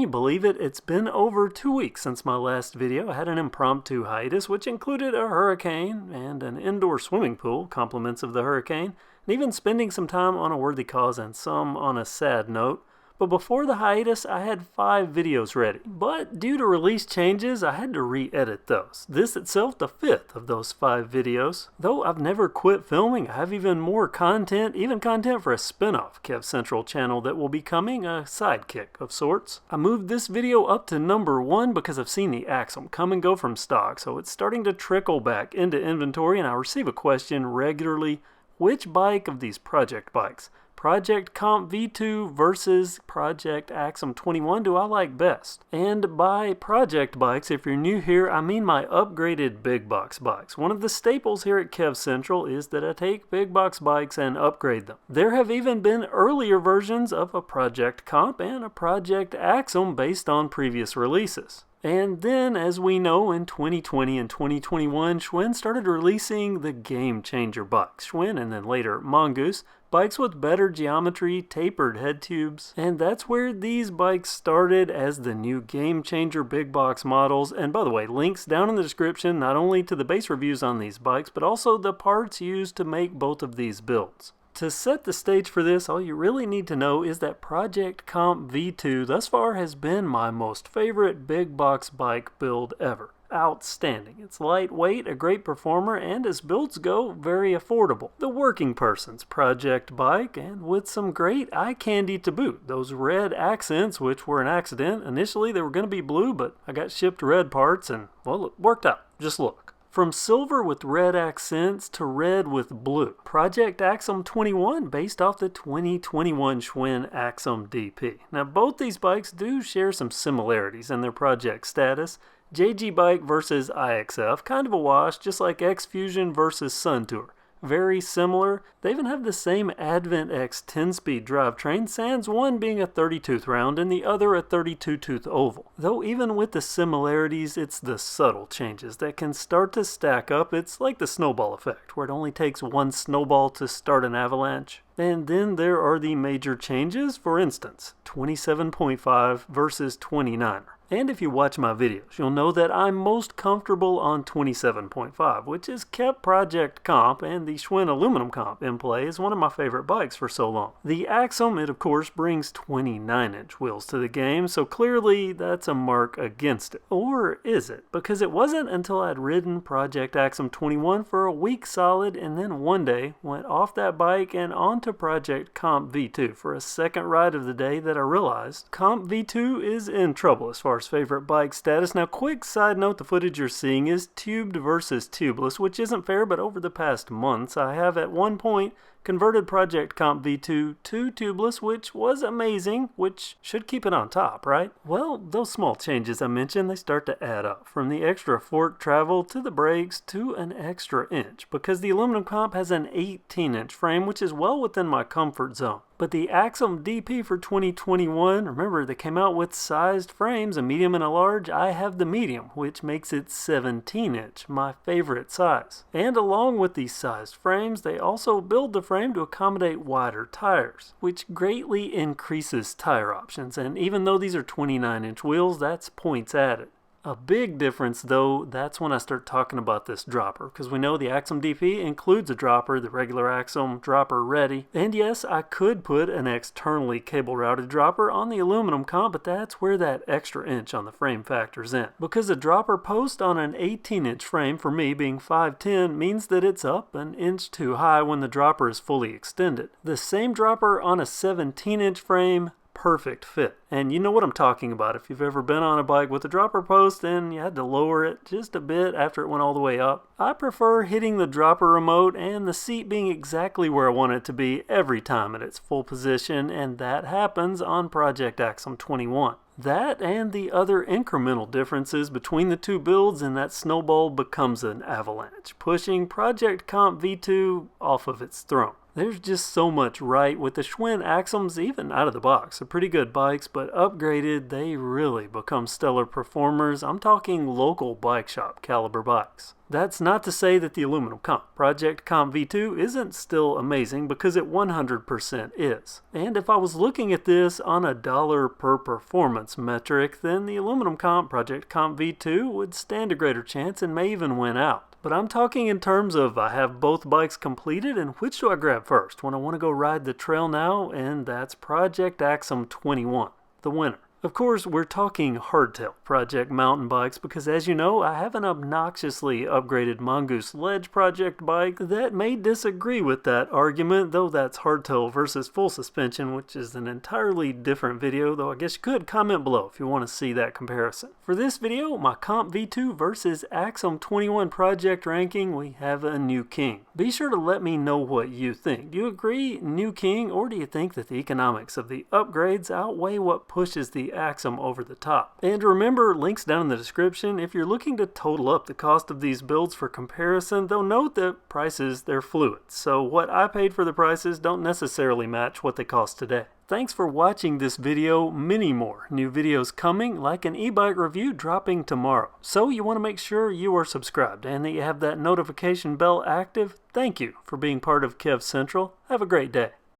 Can you believe it? It's been over 2 weeks since my last video. I had an impromptu hiatus, which included a hurricane and an indoor swimming pool, compliments of the hurricane, and even spending some time on a worthy cause and some on a sad note. But before the hiatus, I had 5 videos ready. But due to release changes, I had to re-edit those. This itself, the 5th of those 5 videos. Though I've never quit filming, I have even more content, even content for a spin-off KevCentral channel that will be coming, a sidekick of sorts. I moved this video up to number 1 because I've seen the Axum come and go from stock, so it's starting to trickle back into inventory, and I receive a question regularly: which bike of these project bikes, Project Comp V2 versus Project Axum 21, do I like best? And by project bikes, if you're new here, I mean my upgraded big box bikes. One of the staples here at KevCentral is that I take big box bikes and upgrade them. There have even been earlier versions of a Project Comp and a Project Axum based on previous releases. And then, as we know, in 2020 and 2021, Schwinn started releasing the game changer bikes. Schwinn, and then later Mongoose, bikes with better geometry, tapered head tubes, and that's where these bikes started as the new game changer big box models. And by the way, links down in the description not only to the base reviews on these bikes, but also the parts used to make both of these builds. To set the stage for this, all you really need to know is that Project Comp V2 thus far has been my most favorite big box bike build ever. Outstanding. It's lightweight, a great performer, and as builds go, very affordable. The working person's project bike, and with some great eye candy to boot. Those red accents, which were an accident. Initially they were going to be blue, but I got shipped red parts and, well, it worked out. Just look. From silver with red accents to red with blue. Project Axum 21 based off the 2021 Schwinn Axum DP. Now both these bikes do share some similarities in their project status. JG Bike versus IXF, kind of a wash, just like X Fusion versus Sun Tour. Very similar. They even have the same Advent X 10-speed drivetrain, sans one being a 30-tooth round and the other a 32-tooth oval. Though even with the similarities, it's the subtle changes that can start to stack up. It's like the snowball effect, where it only takes one snowball to start an avalanche. And then there are the major changes, for instance, 27.5 versus 29er. And if you watch my videos, you'll know that I'm most comfortable on 27.5, which has kept Project Comp and the Schwinn Aluminum Comp in play as one of my favorite bikes for so long. The Axum, it of course brings 29-inch wheels to the game, so clearly that's a mark against it. Or is it? Because it wasn't until I'd ridden Project Axum 21 for a week solid, and then one day went off that bike and onto Project Comp V2 for a second ride of the day that I realized Comp V2 is in trouble as far as favorite bike status. Now, quick side note, the footage you're seeing is tubed versus tubeless, which isn't fair, but over the past months I have at one point converted Project Comp V2 to tubeless, which was amazing, which should keep it on top, right? Well, those small changes I mentioned, they start to add up, from the extra fork travel to the brakes to an extra inch, because the Aluminum Comp has an 18-inch frame, which is well within my comfort zone. But the Axum DP for 2021, remember they came out with sized frames, a medium and a large. I have the medium, which makes it 17-inch, my favorite size. And along with these sized frames, they also build the frame to accommodate wider tires, which greatly increases tire options. And even though these are 29-inch wheels, that's points added. A big difference though, that's when I start talking about this dropper, because we know the Axum DP includes a dropper, the regular Axum dropper ready. And yes, I could put an externally cable routed dropper on the Aluminum Comp, but that's where that extra inch on the frame factors in. Because a dropper post on an 18-inch frame, for me being 5'10", means that it's up an inch too high when the dropper is fully extended. The same dropper on a 17-inch frame, perfect fit. And you know what I'm talking about. If you've ever been on a bike with a dropper post and you had to lower it just a bit after it went all the way up, I prefer hitting the dropper remote and the seat being exactly where I want it to be every time at its full position, and that happens on Project Axum 21. That and the other incremental differences between the two builds, and that snowball becomes an avalanche, pushing Project Comp V2 off of its throne. There's just so much right with the Schwinn Axums, even out of the box. They're pretty good bikes, but upgraded, they really become stellar performers. I'm talking local bike shop caliber bikes. That's not to say that the aluminum comp, Project Comp V2, isn't still amazing, because it 100% is. And if I was looking at this on a dollar per performance metric, then the aluminum comp, Project Comp V2, would stand a greater chance and may even win out. But I'm talking in terms of I have both bikes completed, and which do I grab first when I want to go ride the trail now? And that's Project Axum 21, the winner. Of course, we're talking Hardtail Project mountain bikes because, as you know, I have an obnoxiously upgraded Mongoose Ledge Project bike that may disagree with that argument, though that's Hardtail versus full suspension, which is an entirely different video, though I guess you could comment below if you want to see that comparison. For this video, my Comp V2 versus Axum 21 Project ranking, we have a new king. Be sure to let me know what you think. Do you agree, new king, or do you think that the economics of the upgrades outweigh what pushes the Axum over the top? And remember, links down in the description if you're looking to total up the cost of these builds for comparison, though note that prices, they're fluid, so what I paid for the prices don't necessarily match what they cost today. Thanks for watching this video. Many more new videos coming, like an e-bike review dropping tomorrow. So you want to make sure you are subscribed and that you have that notification bell active. Thank you for being part of KevCentral. Have a great day.